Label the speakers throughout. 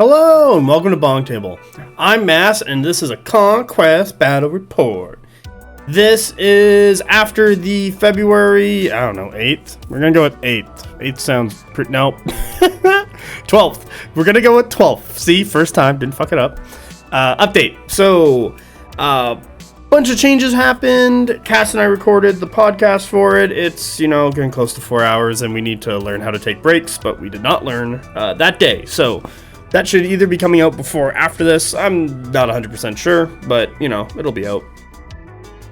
Speaker 1: Hello and welcome to BonkTable. I'm Mass and this is a Conquest battle report. This is after the February, 8th. We're gonna go with 8th. 8th sounds pretty, nope. 12th. We're gonna go with 12th. See, first time, didn't fuck it up. Update. So, bunch of changes happened. Cass and I recorded the podcast for it. It's, getting close to 4 hours and we need to learn how to take breaks, but we did not learn that day. So, that should either be coming out before or after this. I'm not 100% sure, but, it'll be out.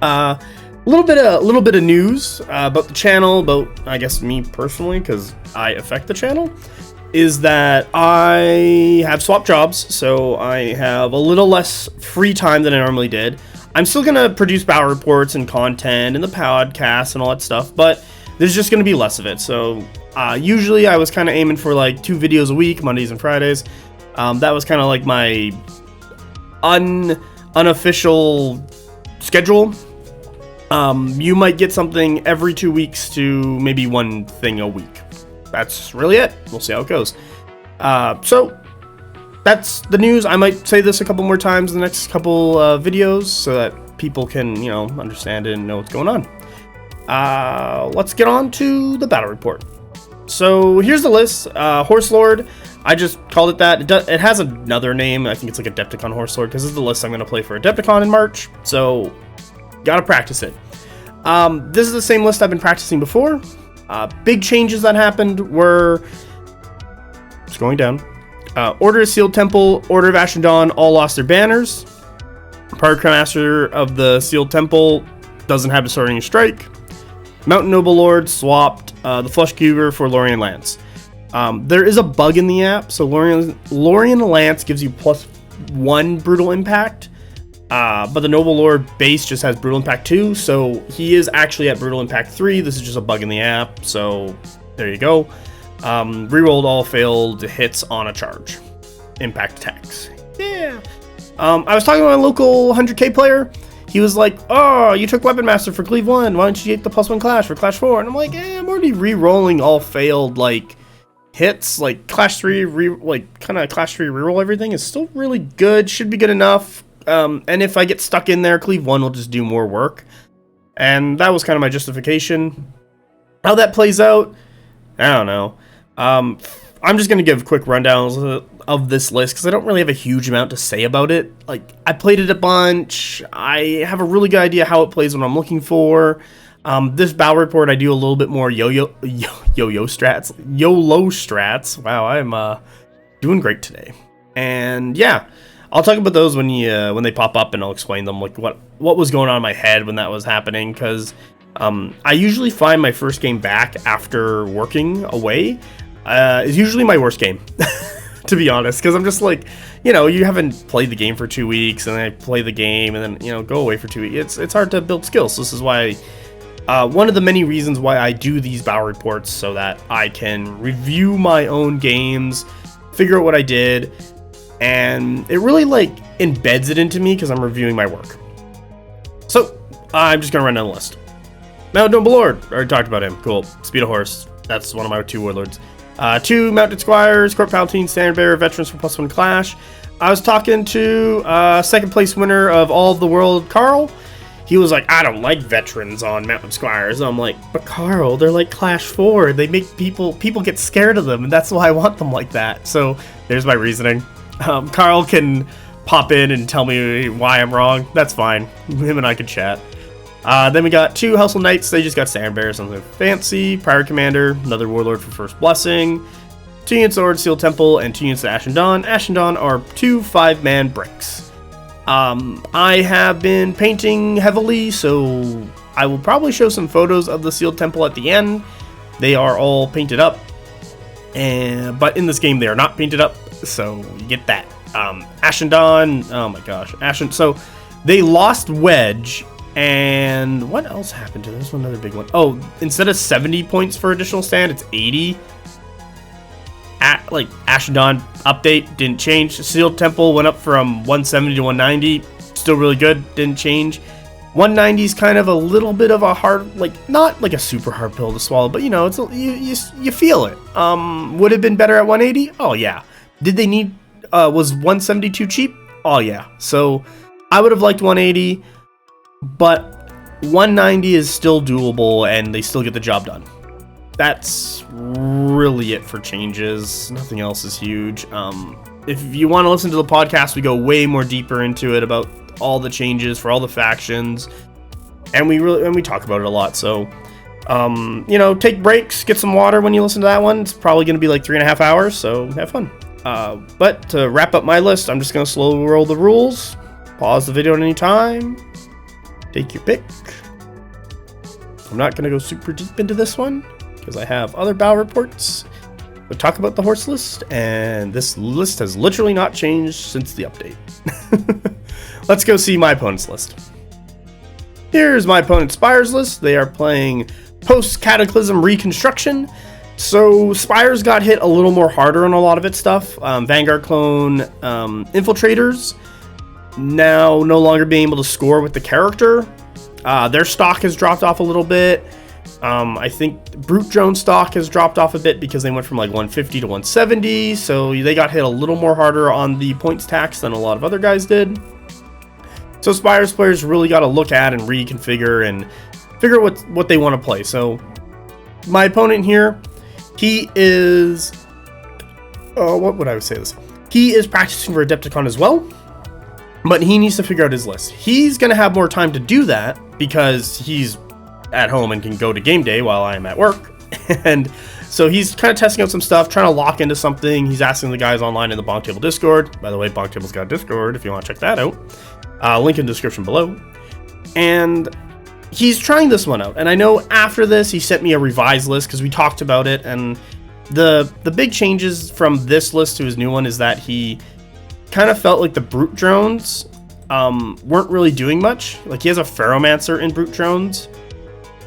Speaker 1: A little bit of news about the channel, about, I guess, me personally, because I affect the channel, is that I have swapped jobs, so I have a little less free time than I normally did. I'm still going to produce battle reports and content and the podcast and all that stuff, but there's just going to be less of it. So usually I was kind of aiming for like 2 videos a week, Mondays and Fridays. That was kind of like my unofficial schedule. You might get something every 2 weeks to maybe 1 thing a week. That's really it. We'll see how it goes. So that's the news. I might say this a couple more times in the next couple videos so that people can, understand it and know what's going on. Let's get on to the battle report. So here's the list. Horse Lord. I just called it that. It has another name. I think it's like Adepticon Horse Lord because this is the list I'm going to play for Adepticon in March. So, gotta practice it. This is the same list I've been practicing before. Big changes that happened were... It's going down. Order of Sealed Temple, Order of Ashen Dawn all lost their banners. Master of the Sealed Temple doesn't have a Sorting Strike. Mountain Noble Lord swapped the Flush Cougar for Lorien Lance. There is a bug in the app, so Lorien Lance gives you +1 Brutal Impact, but the Noble Lord base just has Brutal Impact 2, so he is actually at Brutal Impact 3. This is just a bug in the app, so there you go. Rerolled all failed hits on a charge. Impact attacks. Yeah. I was talking to my local 100k player. He was like, oh, you took Weapon Master for Cleave 1. Why don't you get the +1 Clash for Clash 4? And I'm like, I'm already re-rolling all failed, hits. Clash 3, Clash 3 reroll everything is still really good. Should be good enough. And if I get stuck in there, Cleave 1 will just do more work. And that was kind of my justification. How that plays out, I don't know. I'm just going to give quick rundowns of this list because I don't really have a huge amount to say about it. I played it a bunch. I have a really good idea how it plays, what I'm looking for. This battle report, I do a little bit more Yolo strats. Wow, I'm doing great today. And yeah, I'll talk about those when they pop up, and I'll explain them, what was going on in my head when that was happening. Because I usually find my first game back after working away is usually my worst game, to be honest. Because I'm just you haven't played the game for 2 weeks, and then I play the game, and then go away for 2 weeks. It's hard to build skills. So this is why. One of the many reasons why I do these battle reports, so that I can review my own games, figure out what I did, and it really embeds it into me because I'm reviewing my work. So I'm just gonna run down the list. Mountain Noble Lord, I already talked about him. Cool. Speed of Horse, that's one of my 2 warlords. 2 Mounted Squires, Court Palatine, Standard Bearer, Veterans for +1 Clash. I was talking to second place winner of All of the World, Carl. He was like, I don't like veterans on Mountain Squires. And I'm like, but Carl, they're Clash 4. They make people get scared of them, and that's why I want them like that. So there's my reasoning. Carl can pop in and tell me why I'm wrong. That's fine. Him and I can chat. Then we got 2 Household Knights. They just got Standard Bearer, something fancy. Pirate Commander, another Warlord for First Blessing. 2 units of Order Sealed Temple, and 2 units of Ashen Dawn. Ashen Dawn are 2 5-man bricks. I have been painting heavily, so I will probably show some photos of the Sealed Temple at the end. They are all painted up, but in this game they are not painted up, so you get that. Ashen Dawn, oh my gosh, so they lost Wedge, and what else happened to this? Another big one. Oh, instead of 70 points for additional stand, it's 80. Ashen Dawn update didn't change. Sealed Temple went up from 170 to 190, still really good, didn't change. 190 is kind of a little bit of a hard, not a super hard pill to swallow, but it's you feel it. Would have been better at 180? Oh yeah. Did they need Was 172 cheap? Oh yeah. So I would have liked 180, but 190 is still doable and they still get the job done. That's really it for changes. Nothing else is huge. If you want to listen to the podcast, we go way more deeper into it about all the changes for all the factions, and we talk about it a lot. So, take breaks, get some water when you listen to that one. It's probably going to be like 3.5 hours, so have fun. But to wrap up my list, I'm just going to slowly roll the rules. Pause the video at any time. Take your pick. I'm not going to go super deep into this one because I have other battle reports. We'll talk about the horse list, and this list has literally not changed since the update. Let's go see my opponent's list. Here's my opponent's Spires list. They are playing post-Cataclysm Reconstruction. So Spires got hit a little more harder on a lot of its stuff. Vanguard clone infiltrators now no longer being able to score with the character. Their stock has dropped off a little bit. I think Brute Drone stock has dropped off a bit because they went from like 150 to 170, so they got hit a little more harder on the points tax than a lot of other guys did. So Spires players really got to look at and reconfigure and figure out what they want to play. So my opponent here, he is what would I say this? He is practicing for Adepticon as well, but he needs to figure out his list. He's going to have more time to do that because he's at home and can go to game day while I am at work. And so he's kind of testing out some stuff, trying to lock into something. He's asking the guys online in the BonkTable Discord. By the way, BonkTable's got a Discord if you want to check that out. Link in the description below. And he's trying this one out. And I know after this, he sent me a revised list because we talked about it. And the big changes from this list to his new one is that he kind of felt like the Brute Drones weren't really doing much. Like, he has a Ferromancer in Brute Drones.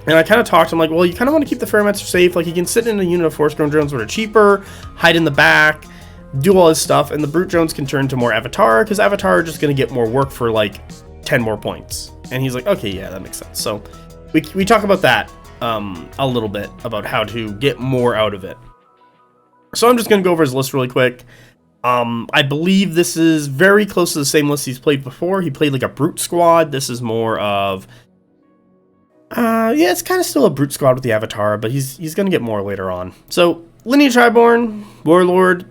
Speaker 1: And I kind of talked to him like, well, you kind of want to keep the Ferromancer safe. Like, he can sit in a unit of Force-Grown drones that are cheaper, hide in the back, do all his stuff, and the Brute drones can turn to more Avatar, because Avatar are just going to get more work for, like, 10 more points. And he's like, okay, yeah, that makes sense. So we talk about that a little bit, about how to get more out of it. So I'm just going to go over his list really quick. I believe this is very close to the same list he's played before. He played, like, a Brute squad. This is more of... yeah, it's kind of still a Brute squad with the Avatar, but he's going to get more later on. So, Lineage Highborn, Warlord,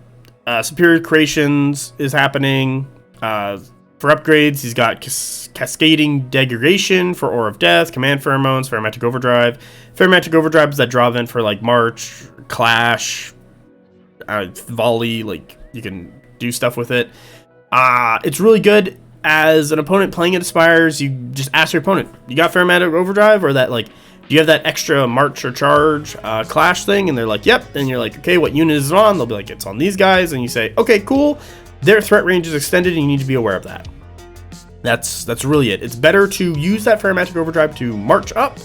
Speaker 1: Superior Creations is happening. For upgrades, he's got Cascading Degradation for Aura of Death, Command Pheromones, Pheromantic Overdrive. Pheromantic Overdrive is that draw event for, like, March, Clash, Volley, like, you can do stuff with it. It's really good. As an opponent playing at Spires, you just ask your opponent, you got Pheromantic Overdrive, or that, like, do you have that extra March or Charge Clash thing? And they're like, yep. And you're like, okay, what unit is it on? They'll be like, it's on these guys. And you say, okay, cool. Their threat range is extended, and you need to be aware of that. That's really it. It's better to use that Pheromantic Overdrive to march up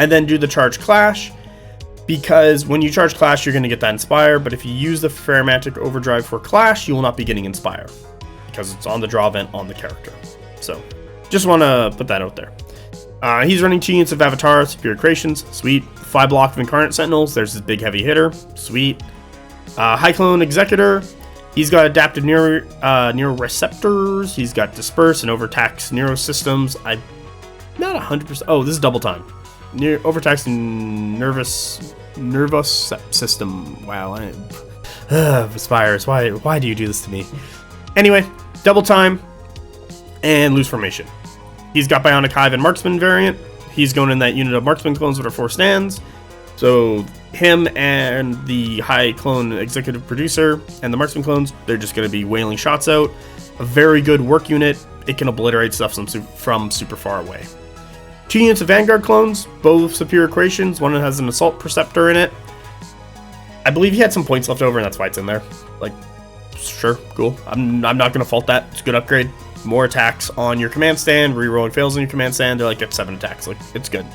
Speaker 1: and then do the Charge Clash, because when you Charge Clash, you're going to get that Inspire. But if you use the Pheromantic Overdrive for Clash, you will not be getting Inspire, because it's on the draw event on the character. So, just want to put that out there. He's running 2 units of Avatar, Superior Creations, sweet. 5 block of Incarnate Sentinels, there's his big heavy hitter, sweet. High Clone Executor, he's got Adaptive Neuroreceptors, he's got Disperse and Overtax Neurosystems. I'm not 100%, oh, this is double time. Overtax and Nervous System, wow. Spires, why do you do this to me? Anyway, double time and loose formation. He's got Bionic Hive and Marksman variant. He's going in that unit of Marksman clones that are 4 stands. So him and the High Clone Executive Producer and the Marksman clones, they're just going to be wailing shots out. A very good work unit. It can obliterate stuff from super far away. 2 units of Vanguard clones, both Superior Creations. One has an Assault Preceptor in it. I believe he had some points left over, and that's why it's in there. Like, sure, cool. I'm not going to fault that. It's a good upgrade. More attacks on your command stand. Rerolling fails on your command stand. They're like, get 7 attacks. Like, it's good.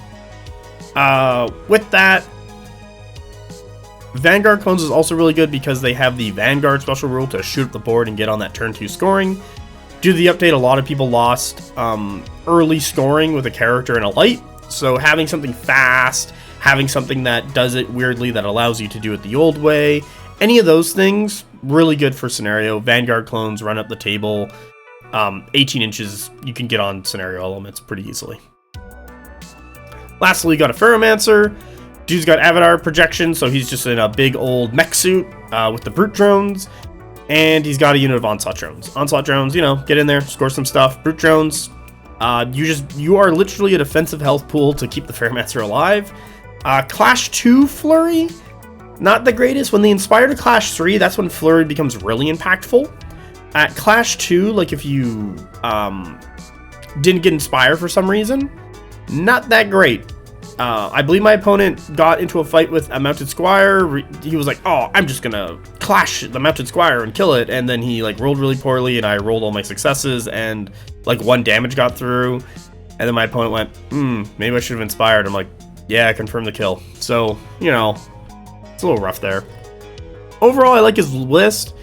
Speaker 1: With that, Vanguard clones is also really good because they have the Vanguard special rule to shoot up the board and get on that turn 2 scoring. Due to the update, a lot of people lost early scoring with a character and a light. So having something fast, having something that does it weirdly, that allows you to do it the old way, Any of those things, really good for scenario. Vanguard clones run up the table. 18 inches, you can get on scenario elements pretty easily. Lastly, you got a Ferromancer. Dude's got avatar projection, so he's just in a big old mech suit with the brute drones. And he's got a unit of onslaught drones. Onslaught drones, you know, get in there, score some stuff. Brute drones, you are literally a defensive health pool to keep the Ferromancer alive. Clash 2 Flurry, not the greatest. When they inspire to Clash 3, that's when Flurry becomes really impactful. At Clash 2, like if you didn't get Inspire for some reason, not that great. I believe my opponent got into a fight with a Mounted Squire. He was like, oh, I'm just gonna clash the Mounted Squire and kill it. And then he like rolled really poorly and I rolled all my successes and like 1 damage got through. And then my opponent went, maybe I should have inspired. I'm like, yeah, confirm the kill. So, you know, it's a little rough there. Overall, I like his list.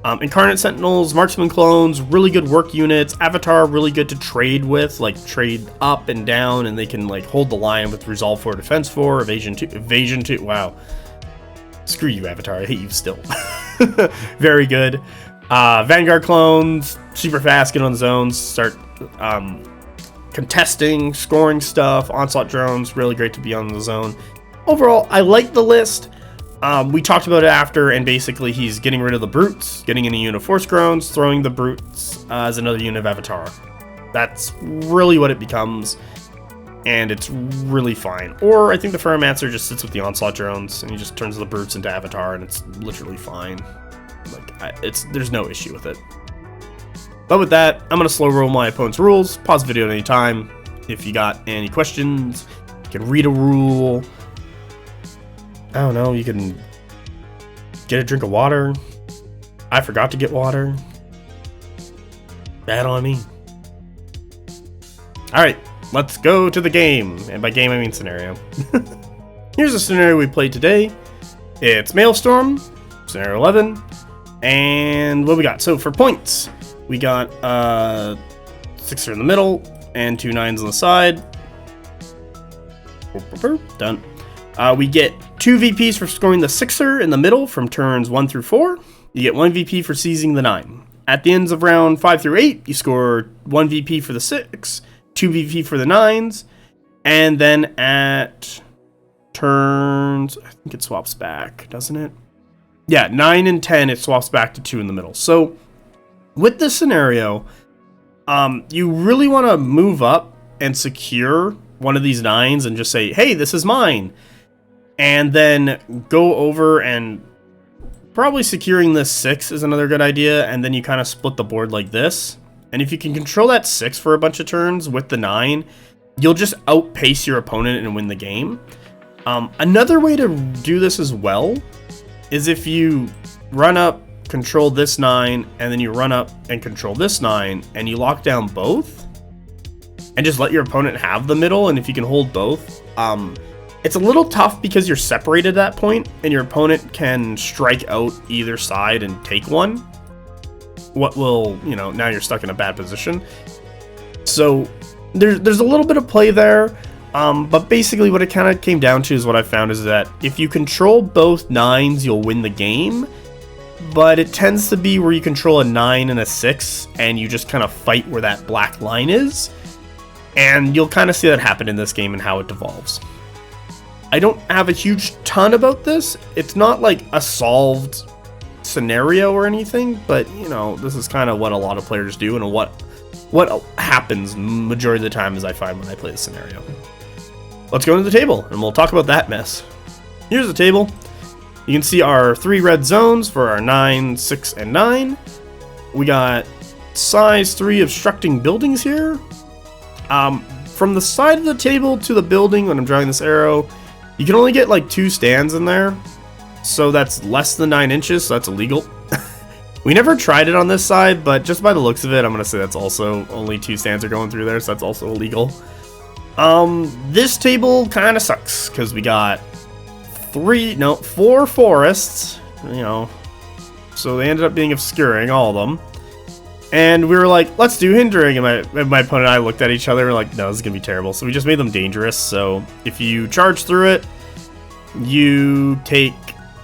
Speaker 1: Incarnate Sentinels, Marksman Clones, really good work units. Avatar, really good to trade with, like trade up and down, and they can like hold the line with Resolve 4, Defense 4, Evasion 2. Wow. Screw you, Avatar. I hate you still. Very good. Vanguard Clones, super fast, get on zones, start contesting, scoring stuff. Onslaught Drones, really great to be on the zone. Overall, I like the list. We talked about it after, and basically he's getting rid of the brutes, getting in a unit of force drones, throwing the brutes as another unit of avatar. That's really what it becomes, and it's really fine. Or I think the Ferromancer just sits with the onslaught drones, and he just turns the brutes into avatar, and it's literally fine. Like there's no issue with it. But with that, I'm gonna slow roll my opponent's rules. Pause the video at any time if you got any questions. You can read a rule. I don't know, you can get a drink of water. I forgot to get water. Bad on me. Alright, let's go to the game. And by game, I mean scenario. Here's a scenario we played today. It's Maelstrom, scenario 11. And what we got? So for points, we got 6er in the middle and 2 9s on the side. Done. We get 2 VPs for scoring the 6er in the middle from turns 1 through 4. You get 1 VP for seizing the 9. At the ends of round 5 through 8, you score 1 VP for the 6, 2 VP for the 9s, and then at turns, I think it swaps back, doesn't it? Yeah, 9 and 10, it swaps back to 2 in the middle. So with this scenario, you really want to move up and secure one of these 9s and just say, hey, this is mine. And then go over and probably securing this 6 is another good idea. And then you kind of split the board like this. And if you can control that 6 for a bunch of turns with the 9, you'll just outpace your opponent and win the game. Another way to do this as well is if you run up, control this 9, and then you run up and control this 9, and you lock down both, and just let your opponent have the middle. And if you can hold both, it's a little tough because you're separated at that point, and your opponent can strike out either side and take one. What will, you know, now you're stuck in a bad position. So there's a little bit of play there, but basically what it kind of came down to is what I found is that if you control both 9s, you'll win the game. But it tends to be where you control a 9 and a 6, and you just kind of fight where that black line is. And you'll kind of see that happen in this game and how it devolves. I don't have a huge ton about this. It's not like a solved scenario or anything, but you know, this is kind of what a lot of players do and what happens majority of the time as I find when I play the scenario. Let's go into the table and we'll talk about that mess. Here's the table. You can see our 3 red zones for our 9, 6, and 9. We got size 3 obstructing buildings here. From the side of the table to the building, when I'm drawing this arrow, you can only get like 2 stands in there. So that's less than 9 inches, so that's illegal. We never tried it on this side, but just by the looks of it, I'm going to say that's also only 2 stands are going through there, so that's also illegal. This table kind of sucks, because we got 4 forests, you know, so they ended up being obscuring, all of them. And we were like, let's do hindering, and my opponent and I looked at each other and were like, no, this is going to be terrible. So we just made them dangerous, so if you charge through it, you take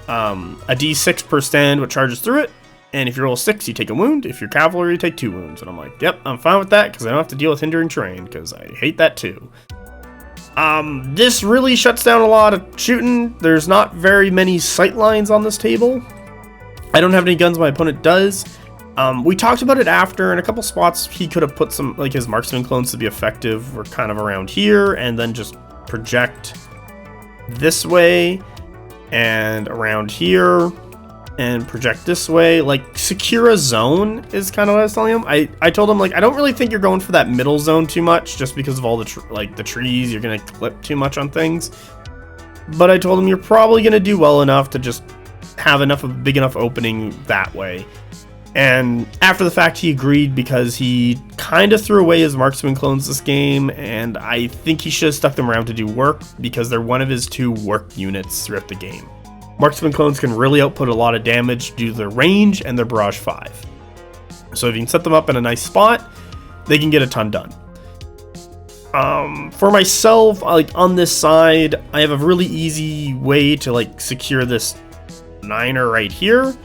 Speaker 1: a d6 per stand, which charges through it. And if you roll a 6, you take a wound. If you're cavalry, you take 2 wounds. And I'm like, yep, I'm fine with that because I don't have to deal with hindering terrain because I hate that too. This really shuts down a lot of shooting. There's not very many sight lines on this table. I don't have any guns, my opponent does. We talked about it after, in a couple spots he could have put some, like his marksman clones to be effective were kind of around here, and then just project this way and around here and project this way. Like, secure a zone is kind of what I was telling him. I told him, like, I don't really think you're going for that middle zone too much just because of all the the trees. You're gonna clip too much on things, but I told him you're probably gonna do well enough to just have enough of a big enough opening that way. And after the fact, he agreed because he kind of threw away his marksman clones this game, and I think he should have stuck them around to do work because they're one of his 2 work units throughout the game. Marksman clones can really output a lot of damage due to their range and their barrage 5. So if you can set them up in a nice spot, they can get a ton done. For myself, like on this side, I have a really easy way to like secure this 9er right here,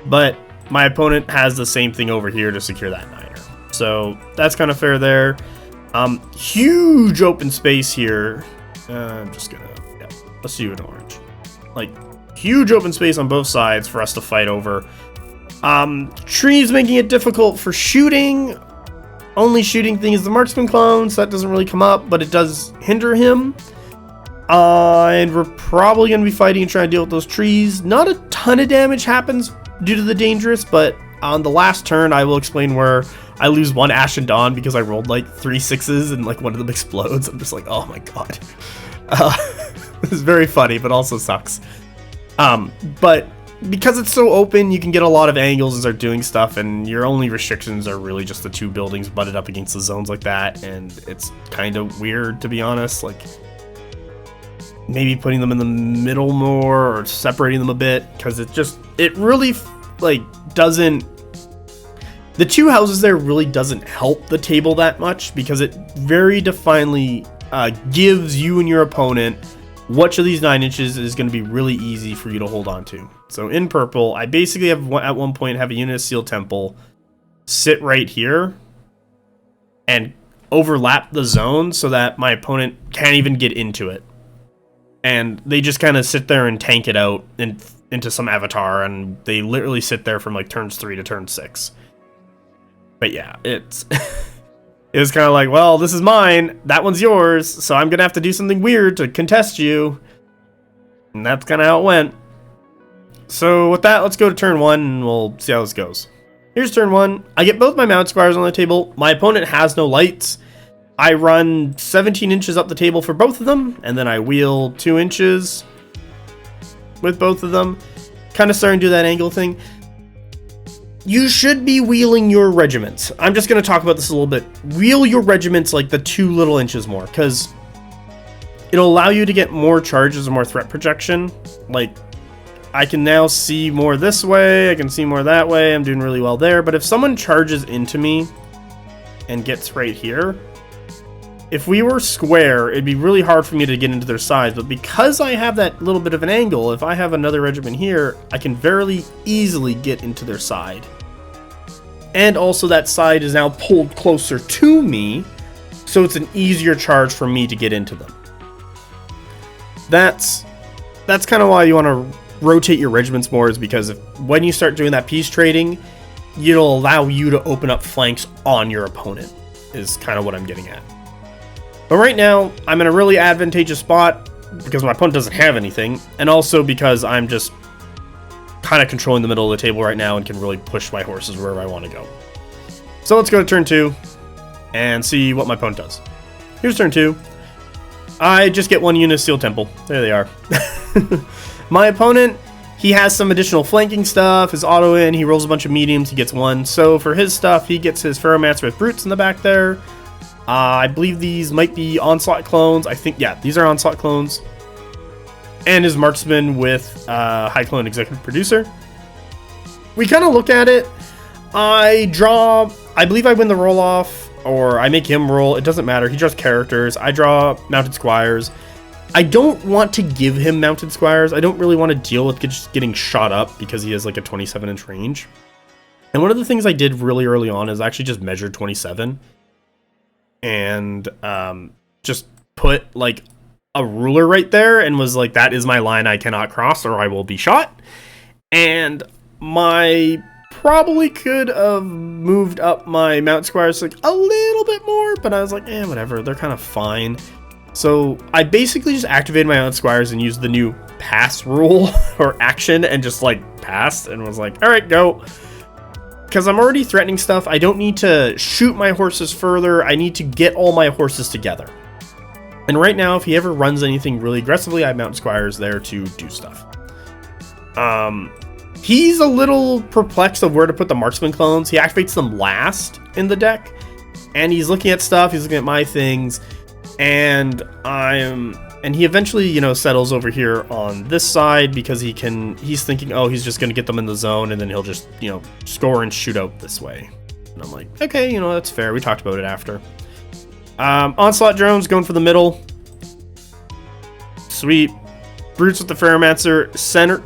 Speaker 1: but my opponent has the same thing over here to secure that 9er. So that's kind of fair there. Huge open space here. I'm just gonna, yeah, let's do an orange. Like, huge open space on both sides for us to fight over. Trees making it difficult for shooting. Only shooting thing is the marksman clone, so that doesn't really come up, but it does hinder him. And we're probably going to be fighting and trying to deal with those trees. Not a ton of damage happens due to the dangerous, but on the last turn, I will explain where I lose 1 Ashen Dawn because I rolled like 3 6s and like one of them explodes. I'm just like, oh my god. It's very funny, but also sucks. But because it's so open, you can get a lot of angles and start doing stuff, and your only restrictions are really just the 2 buildings butted up against the zones like that, and it's kind of weird, to be honest. Like, maybe putting them in the middle more or separating them a bit, because it really like doesn't, the 2 houses there really doesn't help the table that much, because it very definedly gives you and your opponent which of these 9 inches is going to be really easy for you to hold on to. So in purple, I basically have at one point have a unit of Steel Temple sit right here and overlap the zone so that my opponent can't even get into it. And they just kind of sit there and tank it out into some avatar, and they literally sit there from like turns 3 to turn 6. But yeah, it's it was kind of like, well, this is mine, that one's yours, so I'm gonna have to do something weird to contest you. And that's kind of how it went. So with that, let's go to turn 1 and we'll see how this goes. Here's turn 1. I get both my mount squires on the table. My opponent has no lights. I run 17 inches up the table for both of them, and then I wheel 2 inches with both of them. Kind of starting to do that angle thing. You should be wheeling your regiments. I'm just going to talk about this a little bit. Wheel your regiments like the 2 little inches more, because it'll allow you to get more charges and more threat projection. Like, I can now see more this way, I can see more that way, I'm doing really well there. But if someone charges into me and gets right here, if we were square, it'd be really hard for me to get into their sides. But because I have that little bit of an angle, if I have another regiment here, I can very easily get into their side. And also that side is now pulled closer to me, so it's an easier charge for me to get into them. That's kind of why you want to rotate your regiments more, is because when you start doing that piece trading, it'll allow you to open up flanks on your opponent, is kind of what I'm getting at. But right now, I'm in a really advantageous spot because my opponent doesn't have anything, and also because I'm just kind of controlling the middle of the table right now and can really push my horses wherever I want to go. So let's go to turn 2 and see what my opponent does. Here's turn 2. I just get 1 unit of Steel Temple. There they are. My opponent, he has some additional flanking stuff. His auto in, he rolls a bunch of mediums, he gets 1. So for his stuff, he gets his Ferromancer with Brutes in the back there. I believe these might be Onslaught clones. I think, yeah, these are Onslaught clones. And his Marksman with High Clone Executive Producer. We kind of look at it. I believe I win the roll off, or I make him roll. It doesn't matter. He draws characters. I draw Mounted Squires. I don't want to give him mounted squires. I don't really want to deal with just getting shot up because he has like a 27-inch range. And one of the things I did really early on is actually just measured 27 and just put like a ruler right there and was like, that is my line I cannot cross or I will be shot. And my probably could have moved up my mount squires like a little bit more, but I was like, whatever, they're kind of fine. So I basically just activated my mount squires and used the new pass rule or action and just like passed and was like, all right, go. Because I'm already threatening stuff. I don't need to shoot my horses further. I need to get all my horses together. And right now, if he ever runs anything really aggressively, I have mountain squires there to do stuff. He's a little perplexed of where to put the marksman clones. He activates them last in the deck, and he's looking at stuff. He's looking at my things, and he eventually, you know, settles over here on this side because he's thinking, oh, he's just going to get them in the zone, and then he'll just, you know, score and shoot out this way. And I'm like, okay, you know, that's fair. We talked about it after. Onslaught drones going for the middle. Sweet. Brutes with the Ferromancer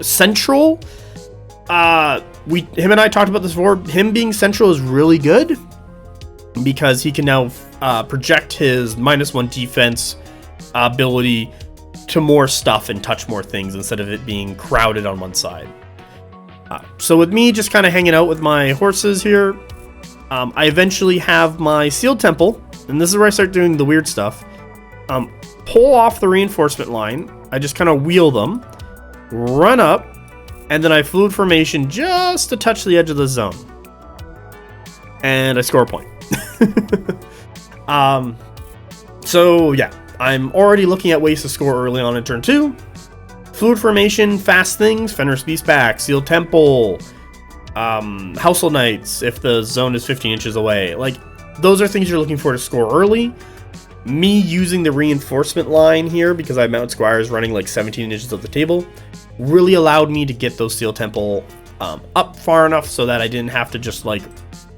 Speaker 1: central. Him and I talked about this before. Him being central is really good because he can now project his -1 defense ability to more stuff and touch more things instead of it being crowded on one side. So with me just kind of hanging out with my horses here, I eventually have my sealed temple, and this is where I start doing the weird stuff. Pull off the reinforcement line. I just kind of wheel them, run up, and then I fluid formation just to touch the edge of the zone. And I score a point. So yeah, I'm already looking at ways to score early on in turn 2. Fluid formation, fast things, Fenris Beastback, Sealed Temple, Household Knights if the zone is 15 inches away. Like, those are things you're looking for to score early. Me using the reinforcement line here, because I have Mounted Squires running like 17 inches of the table, really allowed me to get those Steel Temple up far enough so that I didn't have to just like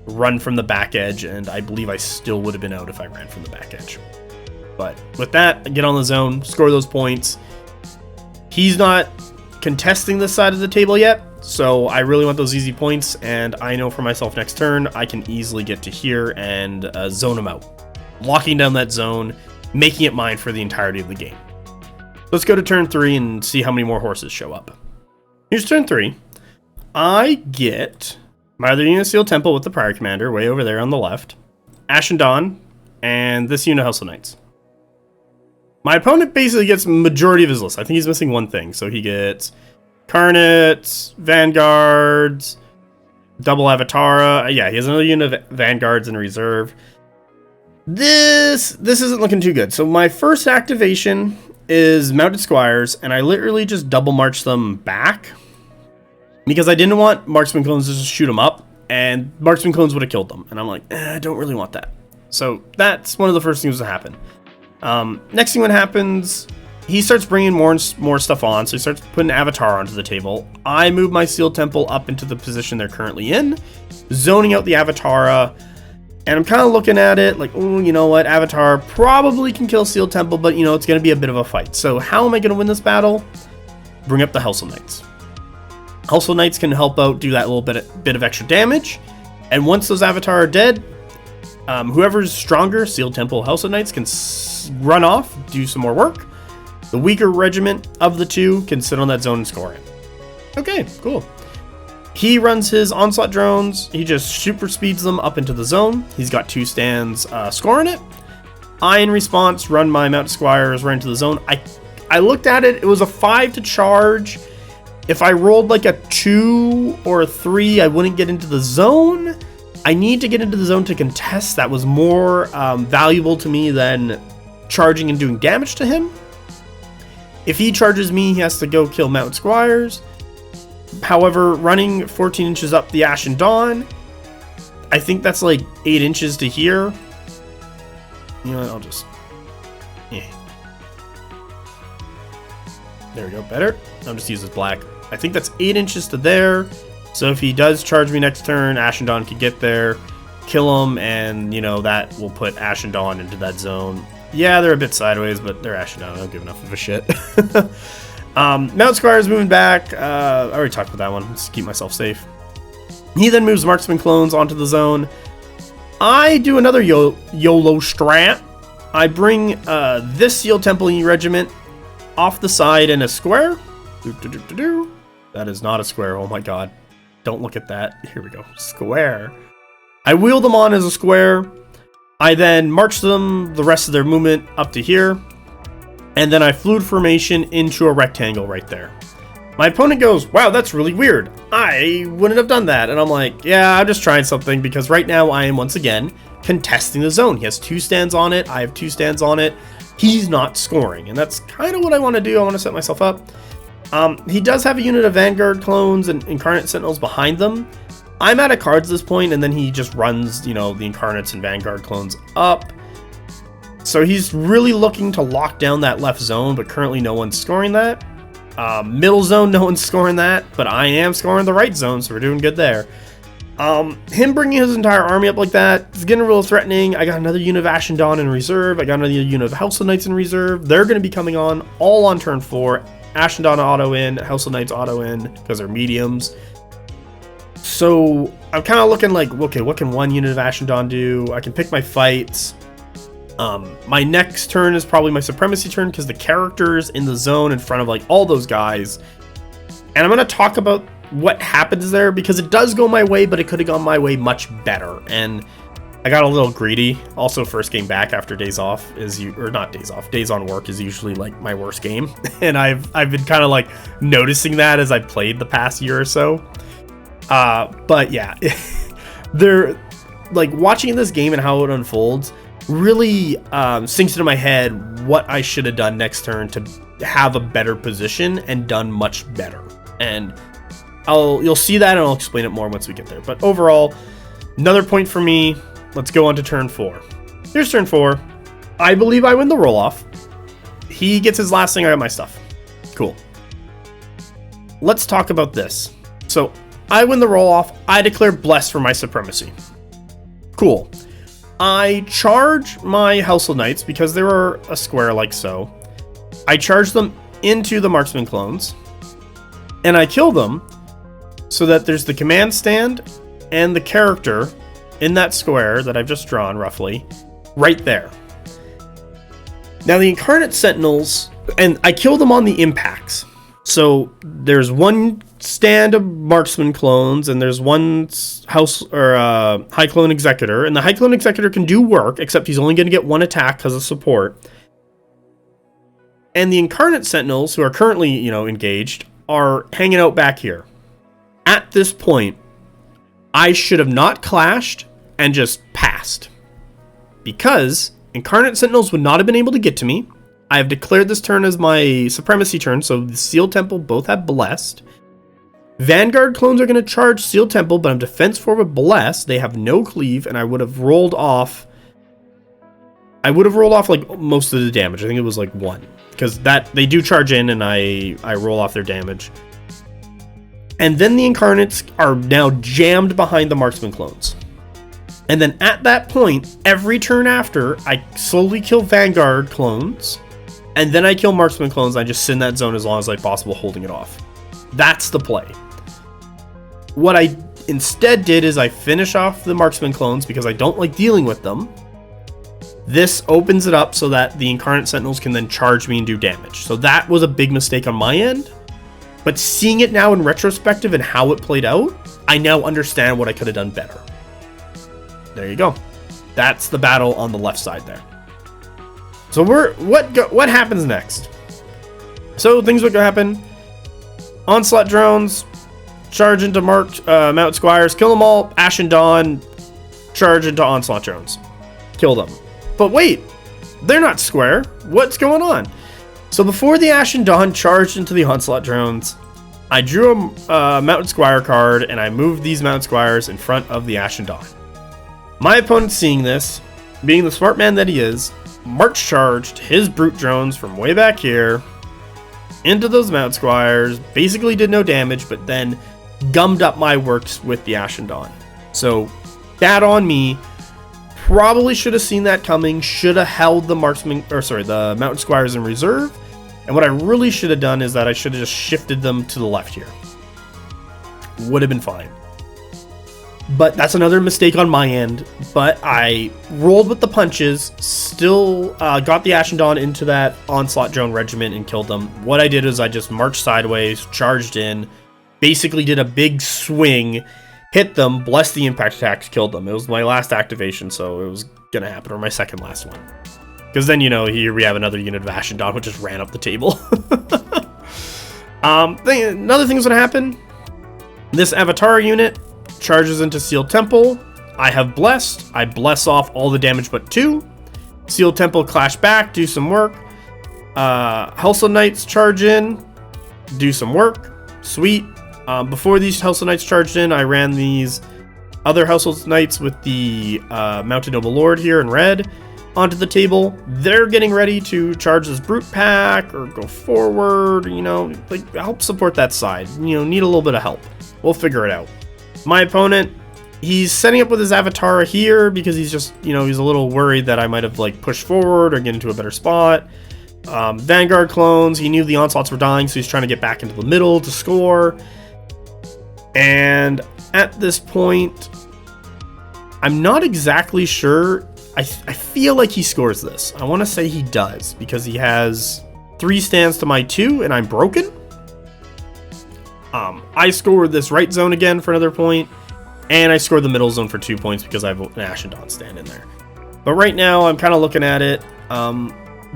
Speaker 1: run from the back edge, and I believe I still would have been out if I ran from the back edge. But with that, I get on the zone, score those points. He's not contesting this side of the table yet, so I really want those easy points, and I know for myself next turn I can easily get to here and zone him out. Locking down that zone, making it mine for the entirety of the game. Let's go to turn 3 and see how many more horses show up. Here's turn 3. I get my other unit Steel Temple with the Prior Commander way over there on the left, Ashen Dawn, and this unit House of Knights. My opponent basically gets majority of his list. I think he's missing one thing. So he gets Carnets, Vanguards, double Avatara. Yeah, he has another unit of Vanguards in reserve. This isn't looking too good. So my first activation is Mounted Squires, and I literally just double march them back because I didn't want Marksman Clones to just shoot them up, and Marksman Clones would have killed them. And I'm like, I don't really want that. So that's one of the first things that happen. Next thing that happens, he starts bringing more and more stuff on, so he starts putting Avatar onto the table. I move my Sealed Temple up into the position they're currently in, zoning out the Avatara, and I'm kind of looking at it like, oh, you know what, Avatar probably can kill Sealed Temple, but, you know, it's going to be a bit of a fight. So how am I going to win this battle? Bring up the Household Knights. Household Knights can help out, do that little bit of extra damage, and once those Avatar are dead, whoever's stronger, Sealed Temple, House of Knights, can run off, do some more work. The weaker regiment of the two can sit on that zone and score it. Okay, cool. He runs his Onslaught drones. He just super speeds them up into the zone. He's got 2 stands scoring it. I, in response, run my Mounted Squires right into the zone. I looked at it. It was a 5 to charge. If I rolled like a 2 or a 3, I wouldn't get into the zone. I need to get into the zone to contest. That was more valuable to me than charging and doing damage to him. If he charges me, he has to go kill Mounted Squires. However, running 14 inches up the Ashen Dawn, I think that's like 8 inches to here. You know what, I'll just... Yeah. There we go, better. I'll just use this black. I think that's 8 inches to there. So if he does charge me next turn, Ashen Dawn could get there, kill him, and, you know, that will put Ashen Dawn into that zone. Yeah, they're a bit sideways, but they're Ashen Dawn. I don't give enough of a shit. Mount Squire's moving back. I already talked about that one. Let's keep myself safe. He then moves Marksman Clones onto the zone. I do another YOLO strat. I bring this Seal Temple Regiment off the side in a square. That is not a square. Oh my god. Don't look at that. Here we go. Square. I wheel them on as a square. I then march them the rest of their movement up to here. And then I fluid formation into a rectangle right there. My opponent goes, wow, that's really weird. I wouldn't have done that. And I'm like, yeah, I'm just trying something because right now I am once again contesting the zone. He has 2 stands on it. I have 2 stands on it. He's not scoring. And that's kind of what I want to do. I want to set myself up. He does have a unit of Vanguard clones and Incarnate Sentinels behind them. I'm out of cards at this point, and then he just runs, you know, the Incarnates and Vanguard clones up. So he's really looking to lock down that left zone, but currently no one's scoring that. Middle zone, no one's scoring that, but I am scoring the right zone, so we're doing good there. Him bringing his entire army up like that is getting real threatening. I got another unit of Ashen Dawn in reserve. I got another unit of House of Knights in reserve. They're going to be coming on all on turn 4. Ashen Dawn auto in, House of Knights auto in, because they're mediums. So I'm kind of looking like, okay, what can one unit of Ashen Dawn do? I can pick my fights. My next turn is probably my Supremacy turn because the character's in the zone in front of like all those guys. And I'm going to talk about what happens there because it does go my way, but it could have gone my way much better. And I got a little greedy. Also, first game back after days off days on work is usually like my worst game. And I've been kind of like noticing that as I played the past year or so. But yeah, they're like watching this game and how it unfolds really sinks into my head what I should have done next turn to have a better position and done much better. And you'll see that and I'll explain it more once we get there. But overall, another point for me. Let's go on to turn 4. Here's turn 4. I believe I win the roll-off. He gets his last thing. I got my stuff. Cool. Let's talk about this. So I win the roll-off. I declare blessed for my supremacy. Cool. I charge my House of Knights because they were a square like so. I charge them into the Marksman clones. And I kill them so that there's the command stand and the character in that square that I've just drawn roughly right there. Now the Incarnate Sentinels, and I kill them on the impacts. So there's one stand of Marksman clones and there's one house or High Clone Executor, and the High Clone Executor can do work, except he's only going to get 1 attack because of support. And the Incarnate Sentinels, who are currently, you know, engaged, are hanging out back here. At this point, I should have not clashed and just passed, because Incarnate Sentinels would not have been able to get to me. I have declared this turn as my Supremacy turn, so the Seal Temple both have Blessed. Vanguard clones are going to charge Seal Temple, but I'm Defense 4 with Blessed. They have no cleave, and I would have rolled off like most of the damage. I think it was like 1, because that they do charge in, and I roll off their damage. And then the Incarnates are now jammed behind the Marksman clones. And then at that point, every turn after, I slowly kill Vanguard clones, and then I kill Marksman clones. I just sit in that zone as long as like possible, holding it off. That's the play. What I instead did is I finish off the Marksman clones because I don't like dealing with them. This opens it up so that the Incarnate Sentinels can then charge me and do damage. So that was a big mistake on my end. But seeing it now in retrospective and how it played out, I now understand what I could have done better. There you go. That's the battle on the left side there. So what happens next? So things would go happen. Onslaught drones, charge into Mount Squires, kill them all. Ashen Dawn, charge into Onslaught drones, kill them. But wait, they're not square. What's going on? So before the Ashen Dawn charged into the Onslaught drones, I drew a Mountain Squire card and I moved these Mountain Squires in front of the Ashen Dawn. My opponent, seeing this, being the smart man that he is, march charged his brute drones from way back here into those Mount Squires, basically did no damage, but then gummed up my works with the Ashen Dawn. So bad on me. Probably should have seen that coming. Should have held the the Mountain Squires in reserve. And what I really should have done is that I should have just shifted them to the left here. Would have been fine. But that's another mistake on my end. But I rolled with the punches, still got the Ashen Dawn into that Onslaught Drone Regiment and killed them. What I did is I just marched sideways, charged in, basically did a big swing, hit them, blessed the impact attacks, killed them. It was my last activation, so it was going to happen, or my second last one. Because then, here we have another unit of Ashen Dawn, which just ran up the table. Another thing that's going to happen, this Avatar unit charges into Sealed Temple. I have Blessed. I bless off all the damage but 2. Sealed Temple clash back, do some work. Hellstone Knights charge in, do some work. Sweet. Before these Hellstone Knights charged in, I ran these other Hellstone Knights with the Mounted Noble Lord here in red onto the table. They're getting ready to charge this Brute Pack or go forward, help support that side. Need a little bit of help. We'll figure it out. My opponent, he's setting up with his Avatar here because he's just, he's a little worried that I might have pushed forward or get into a better spot. Vanguard clones, he knew the onslaughts were dying, so he's trying to get back into the middle to score. And at this point, I'm not exactly sure. I feel like he scores this. I want to say he does because he has 3 stands to my 2 and I'm broken. I scored this right zone again for another point, and I scored the middle zone for 2 points because I have an Ashen Dawn stand in there. But right now, I'm kind of looking at it.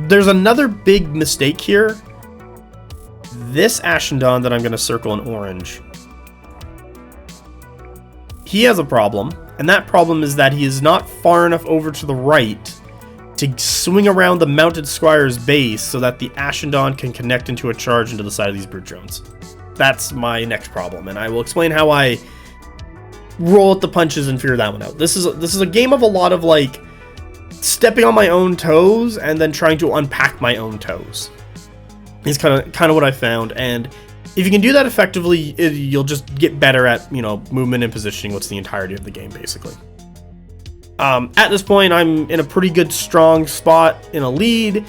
Speaker 1: There's another big mistake here. This Ashen Dawn that I'm going to circle in orange, he has a problem, and that problem is that he is not far enough over to the right to swing around the Mounted Squire's base so that the Ashen Dawn can connect into a charge into the side of these Brute Drones. That's my next problem, and I will explain how I roll at the punches and figure that one out. This is a game of a lot of stepping on my own toes and then trying to unpack my own toes. Is kind of what I found, and if you can do that effectively, you'll just get better at movement and positioning, what's the entirety of the game basically. At this point, I'm in a pretty good strong spot in a lead.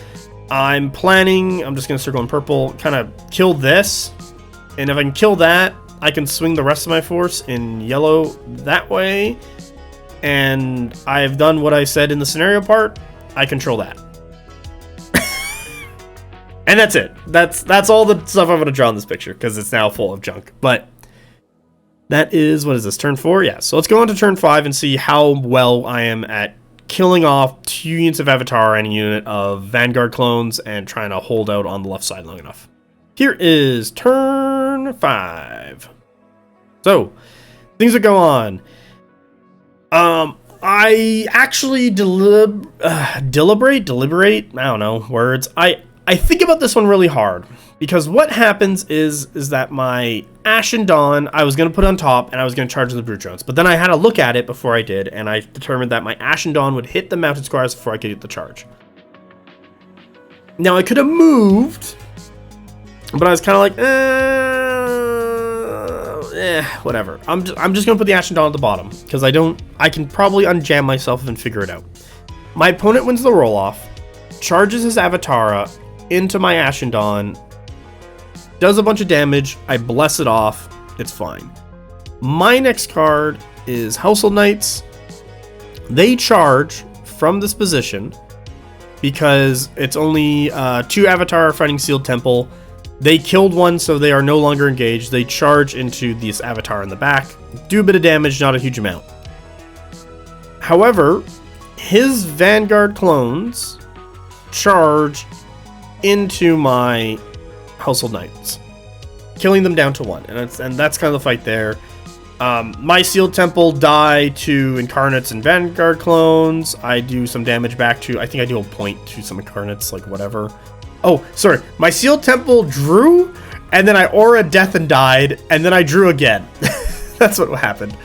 Speaker 1: I'm just gonna circle in purple, kind of kill this. And if I can kill that, I can swing the rest of my force in yellow that way. And I've done what I said in the scenario part. I control that. And that's it. That's all the stuff I'm going to draw in this picture because it's now full of junk. But that is, what is this, turn 4? Yeah, so let's go on to turn 5 and see how well I am at killing off 2 units of Avatar and a unit of Vanguard clones and trying to hold out on the left side long enough. Here is turn 5. So, things that go on. I actually deliberate, I don't know, words. I think about this one really hard because what happens is that my Ashen Dawn, I was going to put on top and I was going to charge the Brute Drones. But then I had to look at it before I did, and I determined that my Ashen Dawn would hit the Mounted Squires before I could get the charge. Now, I could have moved, but I was kind of like, whatever. I'm just gonna put the Ashen Dawn at the bottom because I can probably unjam myself and figure it out. My opponent wins the roll off, charges his Avatara into my Ashen Dawn, does a bunch of damage. I bless it off. It's fine. My next card is Household Knights. They charge from this position because it's only 2 Avatar fighting Sealed Temple. They killed one, so they are no longer engaged. They charge into this Avatar in the back, do a bit of damage, not a huge amount. However, his Vanguard clones charge into my Household Knights, killing them down to 1, and that's kind of the fight there. My Sealed Temple die to Incarnates and Vanguard clones. I do some damage back to, I think I do a point to some Incarnates, whatever. Oh, sorry. My Sealed Temple drew, and then I Aura Death and died, and then I drew again. That's what happened.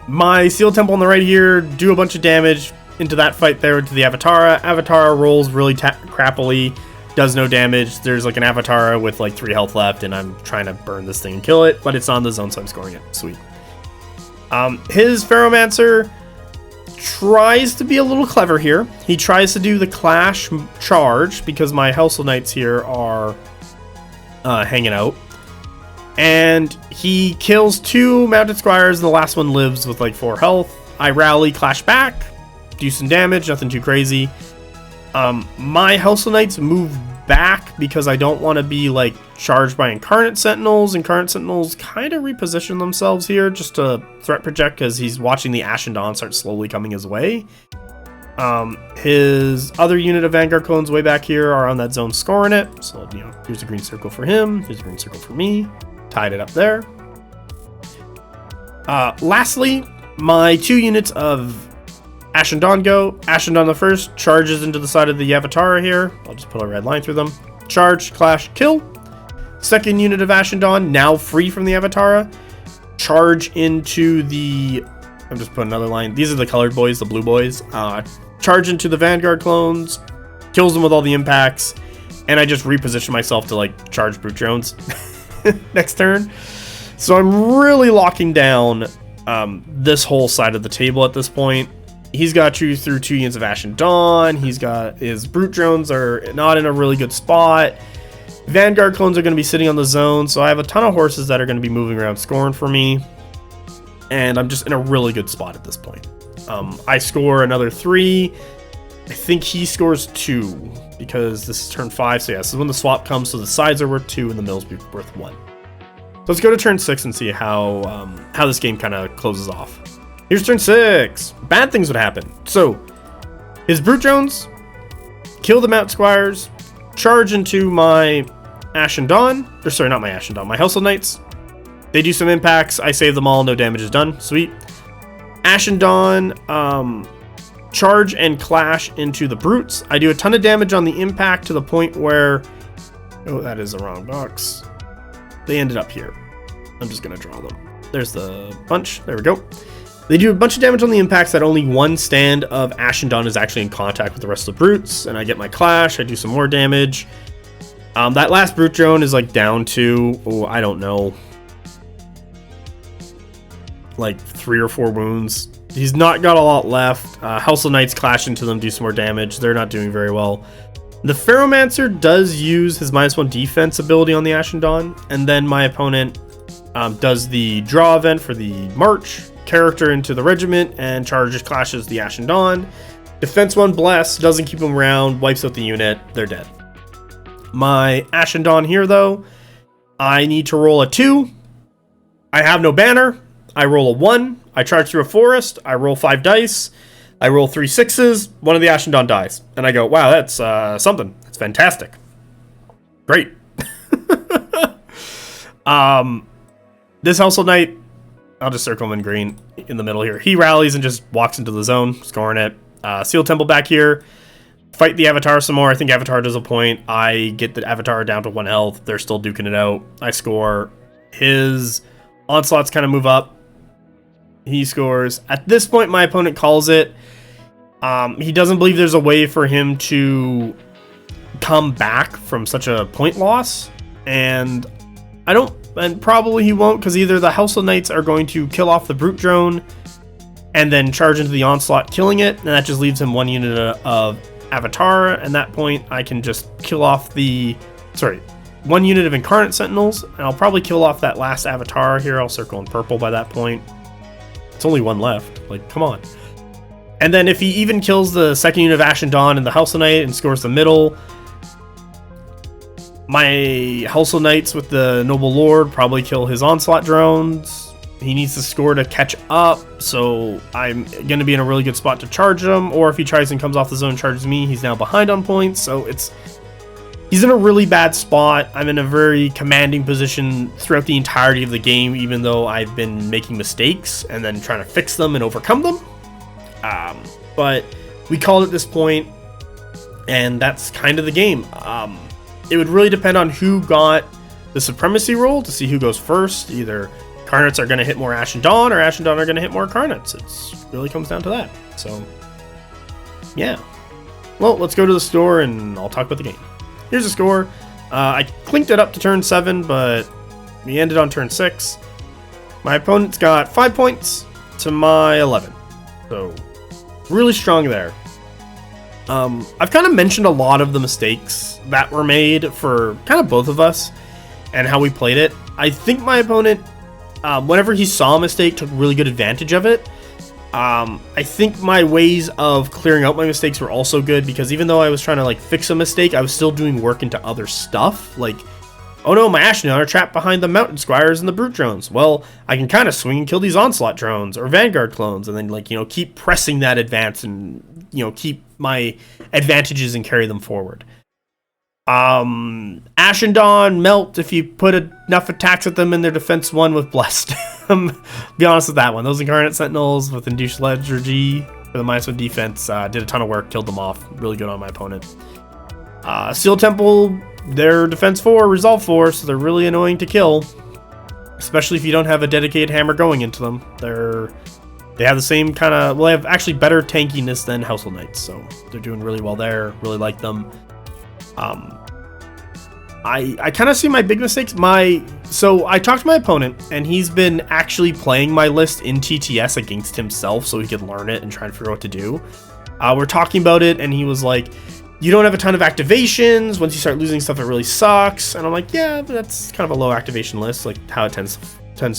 Speaker 1: My Sealed Temple on the right here, do a bunch of damage into that fight there, into the Avatara. Avatara rolls really crappily, does no damage. There's an Avatara with 3 health left, and I'm trying to burn this thing and kill it, but it's on the zone, so I'm scoring it. Sweet. His Ferromancer tries to be a little clever here. He tries to do the Clash charge because my Household Knights here are hanging out. And he kills 2 Mounted Squires, and the last one lives with like 4 health. I rally, Clash back, do some damage, nothing too crazy. My Household Knights move back because I don't want to be like charged by Incarnate Sentinels. Incarnate Sentinels kind of reposition themselves here just to threat project because he's watching the Ashen Dawn start slowly coming his way. His other unit of Vanguard clones way back here are on that zone scoring it. So, you know, here's a green circle for him. Here's a green circle for me. Tied it up there. Lastly, my 2 units of Ashen Dawn go. Ashen Dawn the first charges into the side of the Avatara here. I'll just put a red line through them. Charge, clash, kill. Second unit of Ashen Dawn, now free from the Avatara. Charge into the... I'm just putting another line. These are the colored boys, the blue boys. Charge into the Vanguard clones. Kills them with all the impacts. And I just reposition myself to like charge Brute Drones next turn. So I'm really locking down this whole side of the table at this point. He's got you through 2 units of Ashen Dawn. He's got his Brute Drones are not in a really good spot. Vanguard clones are going to be sitting on the zone, so I have a ton of horses that are going to be moving around scoring for me. And I'm just in a really good spot at this point. I score another 3. I think he scores 2 because this is turn 5. So yeah, this is when the swap comes. So the sides are worth 2 and the mills be worth 1. So let's go to turn 6 and see how this game kind of closes off. Here's turn 6. Bad things would happen. So, his Brute Drones kill the Mount Squires, charge into my Ashen Dawn. Or sorry, not my Ashen Dawn, my Household Knights. They do some impacts. I save them all. No damage is done. Sweet. Ashen Dawn, charge and clash into the Brutes. I do a ton of damage on the impact to the point where... Oh, that is the wrong box. They ended up here. I'm just going to draw them. There's the bunch. There we go. They do a bunch of damage on the impacts that only 1 stand of Ashen Dawn is actually in contact with the rest of the Brutes. And I get my clash. I do some more damage. That last Brute Drone is like down to, oh, I don't know, like 3 or 4 wounds. He's not got a lot left. Household Knights clash into them, do some more damage. They're not doing very well. The Pharaohmancer does use his -1 defense ability on the Ashen Dawn. And then my opponent does the draw event for the March character into the regiment and charges, clashes the Ashen Dawn. Defense 1 bless, doesn't keep them around, wipes out the unit, they're dead. My Ashen Dawn here though, I need to roll a 2. I have no banner. I roll a 1. I charge through a forest. I roll 5 dice. I roll 3 6s. One of the Ashen Dawn dies. And I go, wow, that's something. That's fantastic. Great. This Household Knight, I'll just circle him in green in the middle here. He rallies and just walks into the zone, scoring it. Seal Temple back here. Fight the Avatar some more. I think Avatar does a point. I get the Avatar down to 1 health. They're still duking it out. I score. His Onslaughts kind of move up. He scores. At this point, my opponent calls it. He doesn't believe there's a way for him to come back from such a point loss. And I don't... And probably he won't, because either the Household Knights are going to kill off the Brute Drone and then charge into the Onslaught, killing it, and that just leaves him 1 unit of Avatar. And at that point, I can just kill off the... Sorry, 1 unit of Incarnate Sentinels, and I'll probably kill off that last Avatar here. I'll circle in purple by that point. It's only 1 left. Like, come on. And then if he even kills the second unit of Ashen Dawn and the Household Knight and scores the middle... My Household Knights with the Noble Lord probably kill his Onslaught drones. He needs to score to catch up, so I'm going to be in a really good spot to charge him. Or if he tries and comes off the zone and charges me, he's now behind on points. So he's in a really bad spot. I'm in a very commanding position throughout the entirety of the game, even though I've been making mistakes and then trying to fix them and overcome them. But we called at this point, and that's kind of the game. It would really depend on who got the Supremacy roll to see who goes first. Either Carnates are going to hit more Ashen Dawn, or Ashen Dawn are going to hit more Carnates. It really comes down to that. So, yeah. Well, let's go to the score, and I'll talk about the game. Here's the score. I clinked it up to turn 7, but we ended on turn 6. My opponent's got 5 points to my 11. So, really strong there. I've kind of mentioned a lot of the mistakes that were made for kind of both of us and how we played it. I think my opponent, whenever he saw a mistake, took really good advantage of it. I think my ways of clearing out my mistakes were also good, because even though I was trying to like fix a mistake, I was still doing work into other stuff. Like, oh no, my Ashnodon are trapped behind the Mountain Squires and the Brute drones. Well, I can kind of swing and kill these Onslaught drones or Vanguard clones, and then, like, you know, keep pressing that advance and, you know, keep my advantages and carry them forward. Ashnodon melt if you put enough attacks at them in their defense 1 with Blessed. Be honest with that one. Those Incarnate Sentinels with Induced Lethargy for the -1 defense did a ton of work, killed them off. Really good on my opponent. Steel Temple, they're defense 4, resolve 4, so they're really annoying to kill, especially if you don't have a dedicated hammer going into them. They have the same kind of, well, they have actually better tankiness than Household Knights, so they're doing really well there. Really like them. I kind of see my big mistakes. So I talked to my opponent, and he's been actually playing my list in TTS against himself so he could learn it and try and figure out what to do. We're talking about it, and he was like, you don't have a ton of activations. Once you start losing stuff, it really sucks. And I'm like, yeah, but that's kind of a low activation list, like how it tends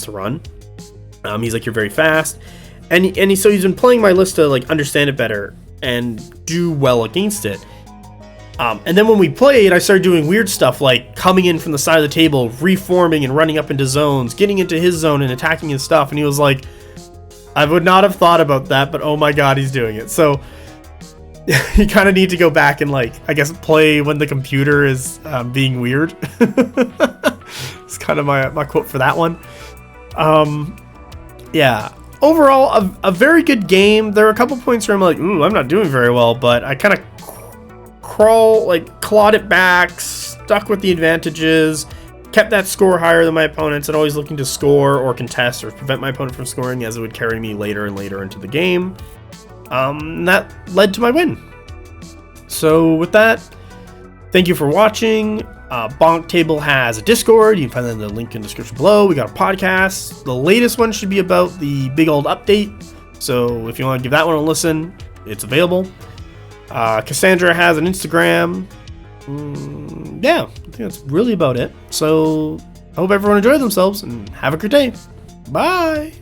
Speaker 1: to run. He's like, you're very fast. So he's been playing my list to like understand it better and do well against it. And then when we played, I started doing weird stuff like coming in from the side of the table, reforming and running up into zones, getting into his zone and attacking his stuff. And he was like, I would not have thought about that, but oh my god, he's doing it. So you kind of need to go back and, like, I guess play when the computer is being weird. It's kind of my quote for that one. Yeah. Overall, a very good game. There were a couple points where I'm like, ooh, I'm not doing very well, but I kind of clawed it back, stuck with the advantages, kept that score higher than my opponents, and always looking to score or contest or prevent my opponent from scoring, as it would carry me later and later into the game. That led to my win. So with that, thank you for watching. BonkTable has a Discord. You can find that in the link in the description below. We got a podcast. The latest one should be about the big old update. So if you want to give that one a listen, it's available. Cassandra has an Instagram. Yeah, I think that's really about it. So I hope everyone enjoyed themselves and have a great day. Bye.